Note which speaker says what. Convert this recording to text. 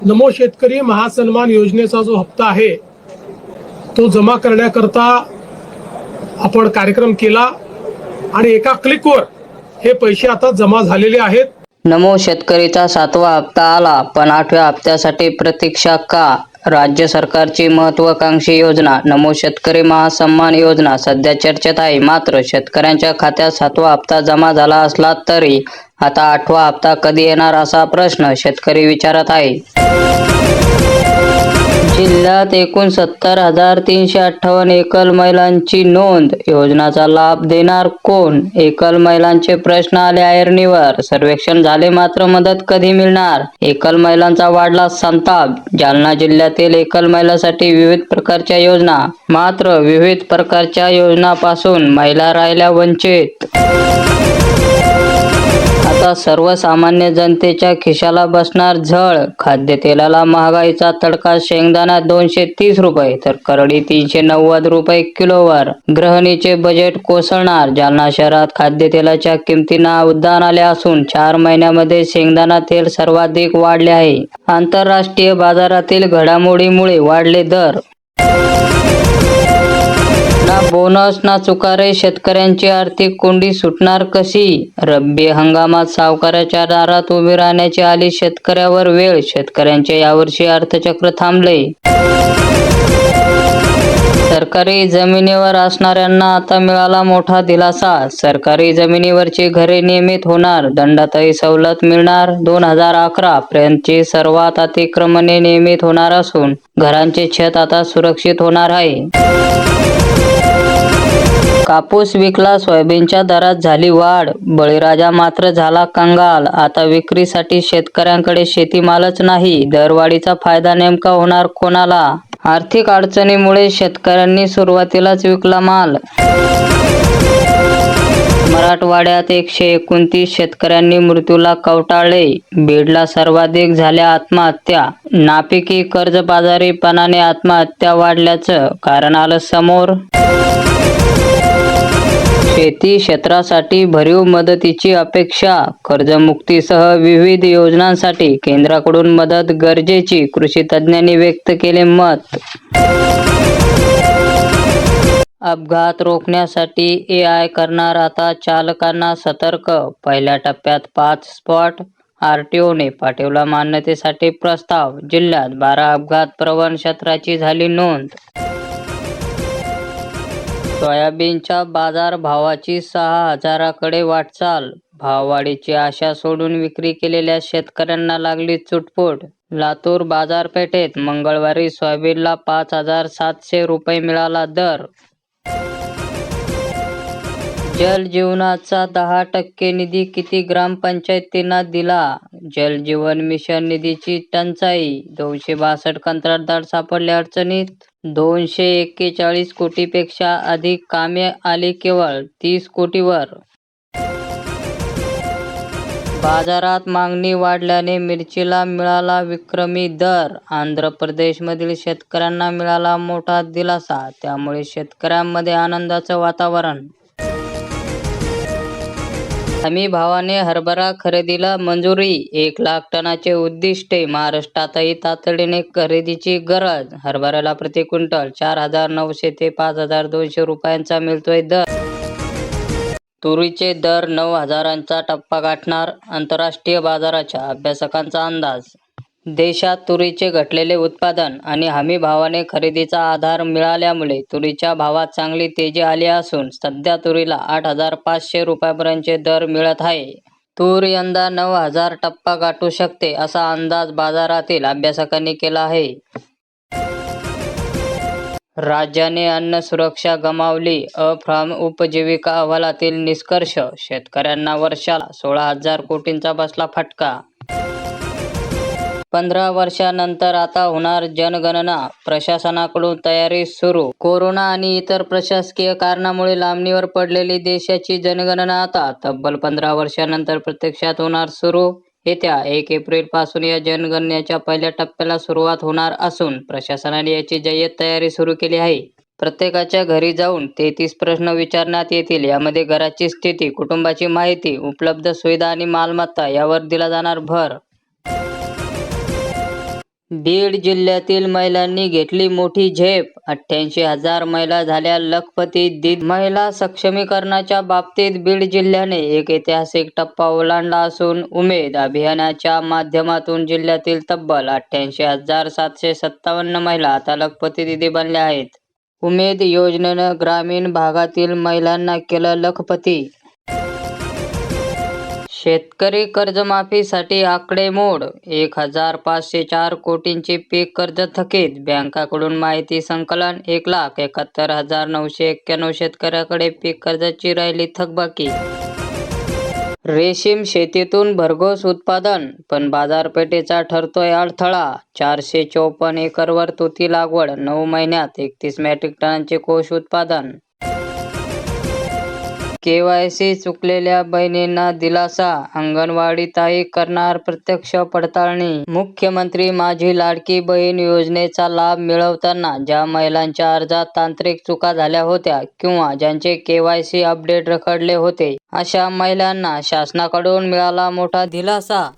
Speaker 1: नमो शेतकरी महासन्मान योजनेचा जो हप्ता आहे तो जमा करण्याकरता आपण कार्यक्रम केला आणि एका क्लिकवर हे पैसे आता जमा झालेले आहेत.
Speaker 2: नमो शेतकरीचा 7वा हप्ता आला, पण 8व्या हप्त्यासाठी प्रतीक्षा का? राज्य सरकारची महत्त्वाकांक्षी योजना नमो शेतकरी महासन्मान योजना सध्या चर्चेत आहे. मात्र शेतकऱ्यांच्या खात्यात 7वा हप्ता जमा झाला असला तरी आता 8वा हप्ता कधी येणार असा प्रश्न शेतकरी विचारत आहे. जिल्ह्यात एकूण 70,358 एकल महिलांची नोंद. योजनाचा लाभ देणार कोण? एकल महिलांचे प्रश्न आले ऐरणीवर. सर्वेक्षण झाले, मात्र मदत कधी मिळणार? एकल महिलांचा वाढला संताप. जालना जिल्ह्यातील एकल महिलांसाठी विविध प्रकारच्या योजना, मात्र विविध प्रकारच्या योजनांपासून महिला राहिल्या वंचित. आता सर्वसामान्य जनतेच्या खिशाला बसणार झळ. खाद्यतेलाला महागाईचा तडका. शेंगदाणा 230 रुपये तर करडी 390 रुपये किलोवर. गृहिणीचे बजेट कोसळणार. जालना शहरात खाद्यतेलाच्या किमतींना उधाण आले असून 4 महिन्यामध्ये शेंगदाणा तेल सर्वाधिक वाढले आहे. आंतरराष्ट्रीय बाजारातील घडामोडीमुळे वाढले दर. ना बोनस ना चुकारे, शेतकऱ्यांची आर्थिक कोंडी सुटणार कशी? रब्बी हंगामात सावकाराच्या दारात उभी राहण्याची आली शेतकऱ्यावर वेळ. शेतकऱ्यांचे यावर्षी अर्थचक्र थांबले. सरकारी जमिनीवर असणाऱ्यांना आता मिळाला मोठा दिलासा. सरकारी जमिनीवरची घरे नियमित होणार. दंडातही सवलत मिळणार. 2011 पर्यंतची सर्वात अतिक्रमणे नियमित होणार असून घरांचे छत आता सुरक्षित होणार आहे. कापूस विकला. सोयाबीनच्या दरात झाली वाढ. बळीराजा मात्र झाला कंगाल. आता विक्रीसाठी शेतकऱ्यांकडे शेतीमालच नाही. दरवाढीचा फायदा नेमका होणार कोणाला? आर्थिक अडचणीमुळे शेतकऱ्यांनी सुरुवातीलाच विकला माल. मराठवाड्यात 129 शेतकऱ्यांनी मृत्यूला कवटाळले. बीडला सर्वाधिक झाल्या आत्महत्या. नापिकी कर्जबाजारीपणाने आत्महत्या वाढल्याचं कारण आलं समोर. शेती क्षेत्रासाठी भरीव मदतीची अपेक्षा. कर्जमुक्तीसह विविध योजनांसाठी केंद्राकडून मदत गरजेची. कृषी तज्ज्ञांनी व्यक्त केले मत. अपघात रोखण्यासाठी AI करणार आता चालकांना सतर्क. पहिल्या टप्प्यात 5 स्पॉट. RTOने पाठवला मान्यतेसाठी प्रस्ताव. जिल्ह्यात 12 अपघात प्रवण क्षेत्राची झाली नोंद. सोयाबीनच्या बाजारभावाची 6,000कडे वाटचाल. भाववाढीची आशा सोडून विक्री केलेल्या शेतकऱ्यांना लागली चुटपुट. लातूर बाजारपेठेत मंगळवारी सोयाबीनला 5,700 रुपये मिळाला दर. जल जीवनाचा 10% निधी किती ग्रामपंचायतींना दिला? जल जीवन मिशन निधीची टंचाई. 262 कंत्राटदार सापडले अडचणीत. 241 कोटीपेक्षा अधिक कामे आली केवळ 30 कोटीवर. बाजारात मागणी वाढल्याने मिरचीला मिळाला विक्रमी दर. आंध्र प्रदेशमधील शेतकऱ्यांना मिळाला मोठा दिलासा. त्यामुळे शेतकऱ्यांमध्ये आनंदाचं वातावरण. हमी भावाने हरभरा खरेदीला मंजुरी. 1 लाख टनाचे उद्दिष्टे. महाराष्ट्रातही तातडीने खरेदीची गरज. हरभऱ्याला प्रति क्विंटल 4,900 ते 5,200 रुपयांचा मिळतोय दर. तुरीचे दर 9,000चा टप्पा गाठणार. आंतरराष्ट्रीय बाजाराच्या अभ्यासकांचा अंदाज. देशात तुरीचे घटलेले उत्पादन आणि हमी भावाने खरेदीचा आधार मिळाल्यामुळे तुरीच्या भावात चांगली तेजी आली असून सध्या तुरीला 8,500 रुपयांपर्यंतचे दर मिळत आहे. तूर यंदा 9,000 टप्पा गाठू शकते असा अंदाज बाजारातील अभ्यासकांनी केला आहे. राज्याने अन्न सुरक्षा गमावली. फ्रॉम उपजीविका अहवालातील निष्कर्ष. शेतकऱ्यांना वर्षाला 16,000 कोटींचा बसला फटका. 15 वर्षांनंतर आता होणार जनगणना. प्रशासनाकडून तयारी सुरू. कोरोना आणि इतर प्रशासकीय कारणामुळे लांबणीवर पडलेली देशाची जनगणना आता तब्बल 15 वर्षांनंतर प्रत्यक्षात होणार सुरू. येत्या 1 एप्रिलपासून या जनगणनेच्या पहिल्या टप्प्याला सुरुवात होणार असून प्रशासनाने याची जय्यत तयारी सुरू केली आहे. प्रत्येकाच्या घरी जाऊन 33 प्रश्न विचारण्यात येतील. यामध्ये घराची स्थिती, कुटुंबाची माहिती, उपलब्ध सुविधा आणि मालमत्ता यावर दिला जाणार भर. बीड जिल्ह्यातील महिलांनी घेतली मोठी झेप. 88,000 महिला झाल्या लखपती. महिला सक्षमीकरणाच्या बाबतीत बीड जिल्ह्याने एक ऐतिहासिक टप्पा ओलांडला असून उमेद अभियानाच्या माध्यमातून जिल्ह्यातील तब्बल 88,757 महिला आता लखपती दिदी बनल्या आहेत. उमेद योजनेनं ग्रामीण भागातील महिलांना केलं लखपती. शेतकरी कर्जमाफीसाठी आकडेमोड. 1,504 कोटींची पीक कर्ज थकीत. बँकांकडून माहिती संकलन. 1,71,991 शेतकऱ्याकडे पीक कर्जाची राहिली थकबाकी. रेशीम शेतीतून भरघोस उत्पादन, पण बाजारपेठेचा ठरतोय अडथळा. 454 एकरवर तुती लागवड. 9 महिन्यात 31 मेट्रिक टनांचे कोष उत्पादन. KYC चुकलेल्या बहिणींना दिलासा. अंगणवाडीताई करणार प्रत्यक्ष पडताळणी. मुख्यमंत्री माझी लाडकी बहीण योजनेचा लाभ मिळवताना ज्या महिलांच्या अर्जात तांत्रिक चुका झाल्या होत्या किंवा ज्यांचे KYC अपडेट रखडले होते, अशा महिलांना शासनाकडून मिळाला मोठा दिलासा.